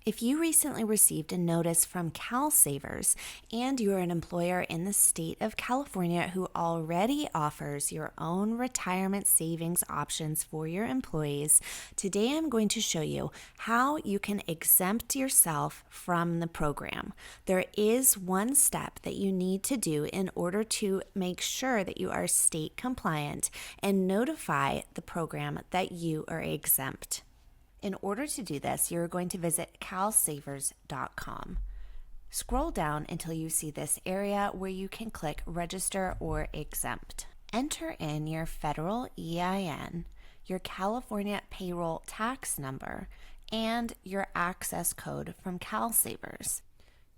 If you recently received a notice from Calsavers and you're an employer in the state of California who already offers your own retirement savings options for your employees, today I'm going to show you how you can exempt yourself from the program. There is one step that you need to do in order to make sure that you are state compliant and notify the program that you are exempt. In order to do this, you're going to visit calsavers.com. Scroll down until you see this area where you can click Register or Exempt. Enter in your federal EIN, your California payroll tax number, and your access code from Calsavers.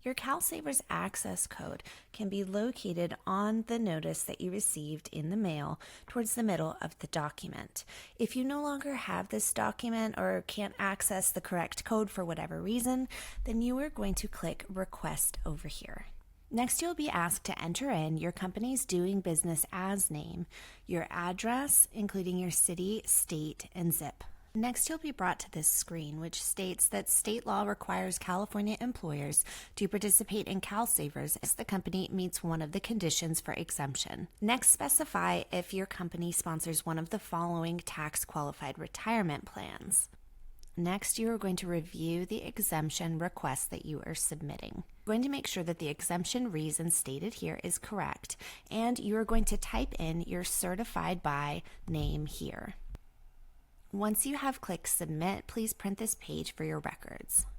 Your Calsavers access code can be located on the notice that you received in the mail towards the middle of the document. If you no longer have this document or can't access the correct code for whatever reason, then you are going to click Request over here. Next, you'll be asked to enter in your company's doing business as name, your address, including your city, state, and zip. Next, you'll be brought to this screen, which states that state law requires California employers to participate in Calsavers if the company meets one of the conditions for exemption. Next, specify if your company sponsors one of the following tax-qualified retirement plans. Next, you are going to review the exemption request that you are submitting. You're going to make sure that the exemption reason stated here is correct, and you are going to type in your certified by name here. Once you have clicked Submit, please print this page for your records.